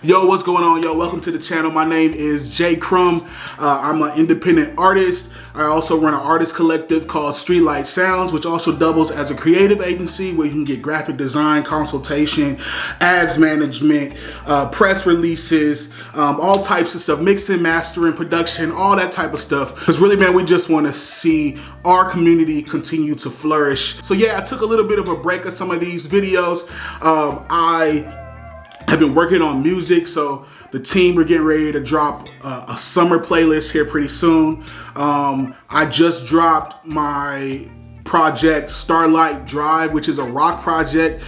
Yo, what's going on? Yo, welcome to the channel. My name is Crum. I'm an independent artist. I also run an artist collective called Streetlight Sounds, which also doubles as a creative agency where you can get graphic design, consultation, ads management, press releases, all types of stuff, mixing, mastering, production, all that type of stuff. Because really, man, we just want to see our community continue to flourish. So yeah, I took a little bit of a break of some of these videos. I've been working on music, so the team, we're getting ready to drop a summer playlist here pretty soon. I just dropped my project Starlight Drive, which is a rock project,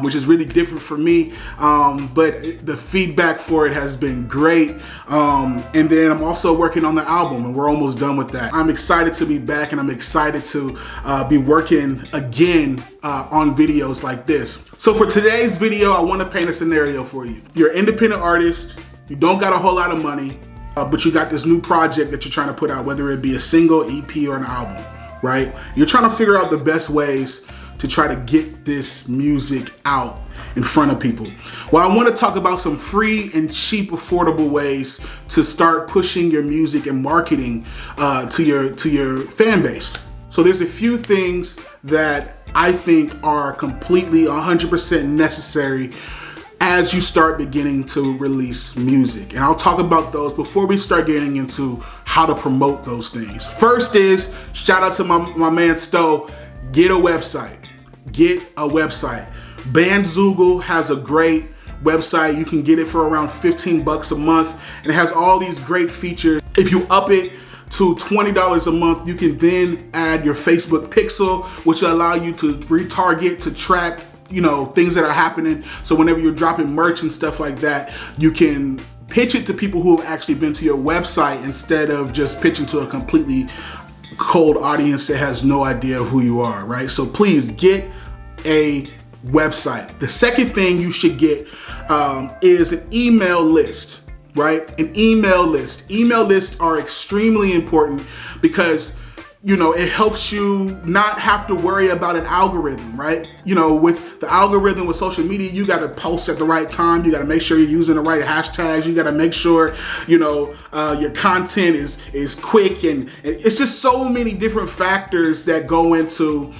which is really different for me, but the feedback for it has been great. And then I'm also working on the album, and we're almost done with that. I'm excited to be back, and I'm excited to be working again on videos like this. So for today's video, I want to paint a scenario for you. You're an independent artist, you don't got a whole lot of money, but you got this new project that you're trying to put out, whether it be a single, EP, or an album, right? You're trying to figure out the best ways to try to get this music out in front of people. Well, I want to talk about some free and cheap, affordable ways to start pushing your music and marketing to your fan base. So there's a few things that I think are completely 100% necessary as you start beginning to release music. And I'll talk about those before we start getting into how to promote those things. First is, shout out to my man Stowe, get a website. Get a website. Bandzoogle has a great website. You can get it for around 15 bucks a month, and it has all these great features. If you up it to $20 a month, you can then add your Facebook pixel, which will allow you to retarget, to track, you know, things that are happening. So whenever you're dropping merch and stuff like that, you can pitch it to people who have actually been to your website instead of just pitching to a completely cold audience that has no idea of who you are, right? So please get a website. The second thing you should get is an email list, right? An email list. Email lists are extremely important because, you know, it helps you not have to worry about an algorithm, right? You know, with the algorithm with social media, you got to post at the right time. You got to make sure you're using the right hashtags. You got to make sure, you know, your content is quick, and it's just so many different factors that go into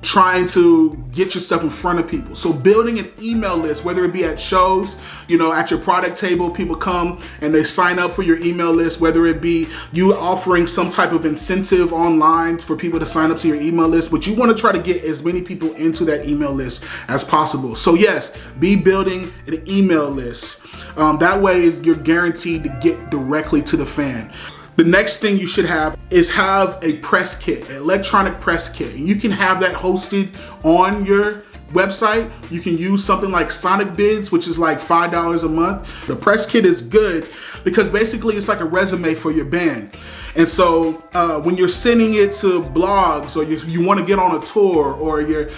trying to get your stuff in front of people. So building an email list, whether it be at shows, you know, at your product table, people come and they sign up for your email list, whether it be you offering some type of incentive online for people to sign up to your email list, but you want to try to get as many people into that email list as possible. So yes, be building an email list. That way you're guaranteed to get directly to the fan. The next thing you should have is have a press kit, an electronic press kit. And you can have that hosted on your website. You can use something like Sonic Bids, which is like $5 a month. The press kit is good because basically it's like a resume for your band. And so when you're sending it to blogs, or you want to get on a tour, or you're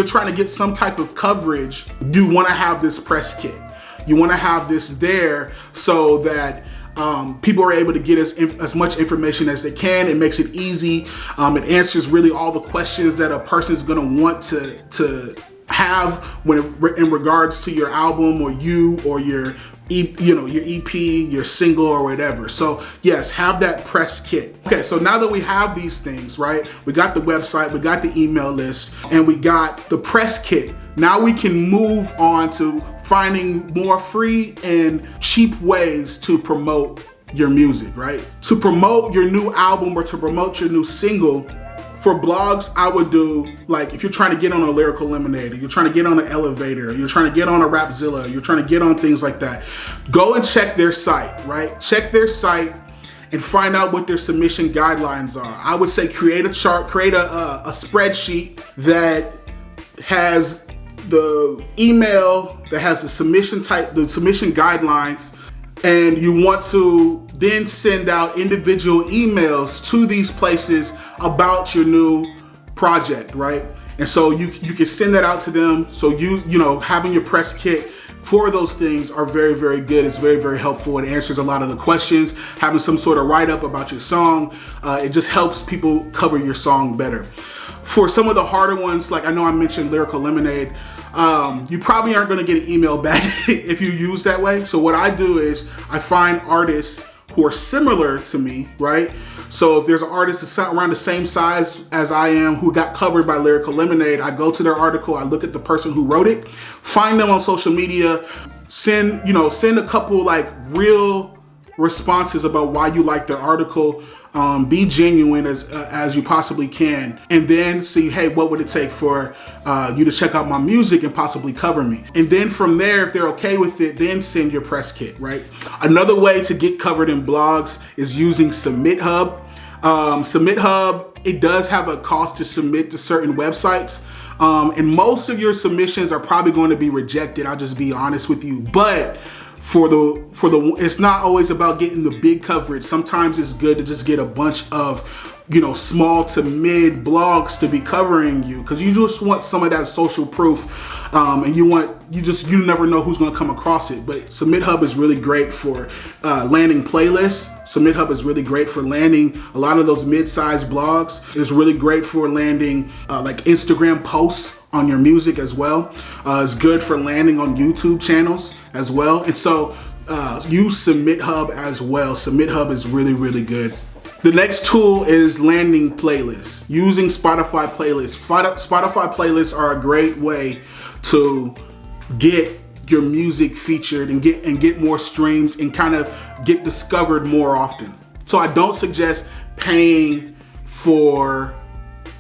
trying to get some type of coverage, you want to have this press kit. You want to have this there so that people are able to get as much information as they can. It makes it easy. It answers really all the questions that a person is going to want to have in regards to your album, or you, or your EP, your single, or whatever. So yes, have that press kit. Okay, so now that we have these things, right? We got the website, we got the email list, and we got the press kit. Now we can move on to finding more free and cheap ways to promote your music, right? To promote your new album or to promote your new single, for blogs, I would do, like, if you're trying to get on a Lyrical Lemonade, or you're trying to get on an Elevator, or you're trying to get on a Rapzilla, you're trying to get on things like that, go and check their site, right? Check their site and find out what their submission guidelines are. I would say create a chart, create a spreadsheet that has the email, that has the submission type, the submission guidelines, and you want to then send out individual emails to these places about your new project, right? And so you can send that out to them. So having your press kit for those things are very, very good. It's very, very helpful. It answers a lot of the questions. Having some sort of write-up about your song, it just helps people cover your song better. For some of the harder ones, like I know I mentioned Lyrical Lemonade, you probably aren't going to get an email back if you use that way. So what I do is I find artists who are similar to me, right? So if there's an artist that's around the same size as I am who got covered by Lyrical Lemonade, I go to their article, I look at the person who wrote it, find them on social media, send a couple like real responses about why you like their article. Be genuine as you possibly can, and then see, hey, what would it take for you to check out my music and possibly cover me? And then from there, if they're okay with it, then send your press kit, right? Another way to get covered in blogs is using Submit Hub. Submit Hub, it does have a cost to submit to certain websites. And most of your submissions are probably going to be rejected. I'll just be honest with you. But for the it's not always about getting the big coverage. Sometimes it's good to just get a bunch of small to mid blogs to be covering you, because you just want some of that social proof, and you never know who's going to come across it. But Submit Hub is really great for landing playlists. Submit Hub is really great for landing a lot of those mid-sized blogs. It's really great for landing like Instagram posts on your music as well. It's good for landing on YouTube channels as well. And so use Submit Hub as well. Submit Hub is really, really good. The next tool is landing playlists. Using Spotify playlists. Spotify playlists are a great way to get your music featured and get more streams and kind of get discovered more often. So I don't suggest paying for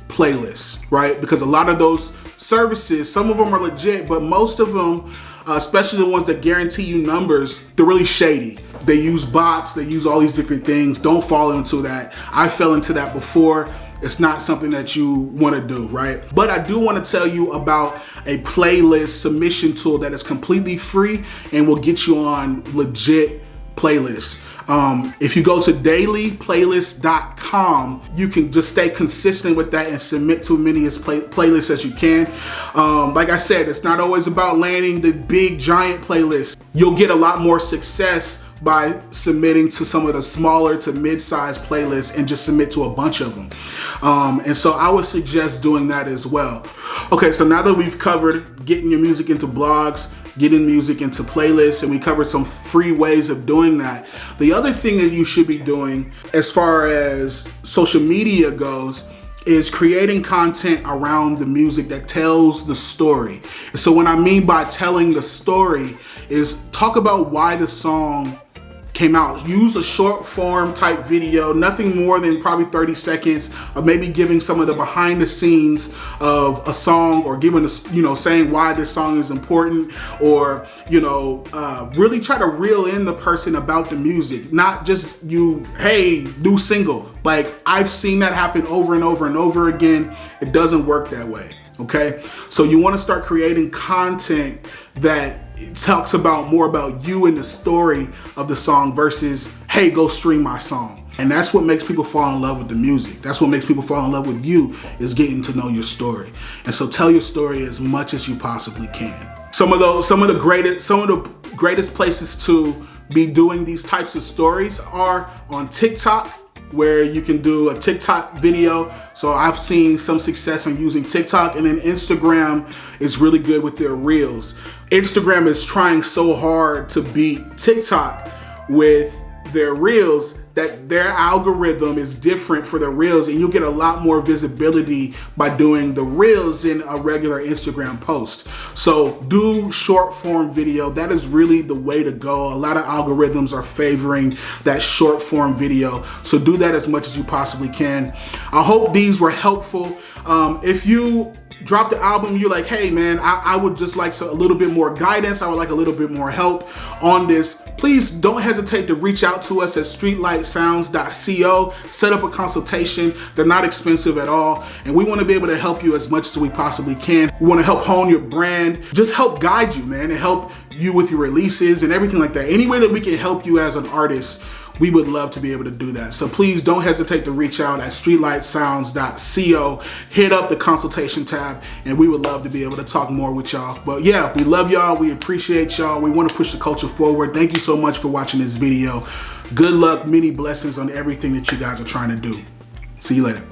playlists, right? Because a lot of those services, some of them are legit, but most of them, especially the ones that guarantee you numbers, they're really shady. They use bots, they use all these different things. Don't fall into that. I fell into that before. It's not something that you want to do, right? But I do want to tell you about a playlist submission tool that is completely free and will get you on legit playlists. If you go to dailyplaylist.com, you can just stay consistent with that and submit to many playlists as you can. Like I said, it's not always about landing the big giant playlists. You'll get a lot more success by submitting to some of the smaller to mid-sized playlists and just submit to a bunch of them. And so I would suggest doing that as well. Okay, so now that we've covered getting your music into blogs, getting music into playlists, and we covered some free ways of doing that, the other thing that you should be doing as far as social media goes is creating content around the music that tells the story. And so what I mean by telling the story is talk about why the song came out. Use a short form type video, nothing more than probably 30 seconds of maybe giving some of the behind the scenes of a song, or giving saying why this song is important, or really try to reel in the person about the music, not just hey, new single. Like, I've seen that happen over and over and over again. It doesn't work that way. Okay, so you want to start creating content that talks more about you and the story of the song versus, hey, go stream my song. And that's what makes people fall in love with the music. That's what makes people fall in love with you, is getting to know your story. And so tell your story as much as you possibly can. Some of the greatest places to be doing these types of stories are on TikTok, where you can do a TikTok video. So I've seen some success on using TikTok, and then Instagram is really good with their reels. Instagram is trying so hard to beat TikTok with their reels that their algorithm is different for the reels, and you'll get a lot more visibility by doing the reels in a regular Instagram post. So do short form video. That is really the way to go. A lot of algorithms are favoring that short form video. So do that as much as you possibly can. I hope these were helpful. If you drop the album, you're like, hey man, I would just like a little bit more guidance, I would like a little bit more help on this, please don't hesitate to reach out to us at streetlightsounds.co. Set up a consultation. They're not expensive at all, and we want to be able to help you as much as we possibly can. We want to help hone your brand, just help guide you, man, and help you with your releases and everything like that. Any way that we can help you as an artist, we would love to be able to do that. So please don't hesitate to reach out at streetlightsounds.co. Hit up the consultation tab, and we would love to be able to talk more with y'all. But yeah, we love y'all. We appreciate y'all. We want to push the culture forward. Thank you so much for watching this video. Good luck, many blessings on everything that you guys are trying to do. See you later.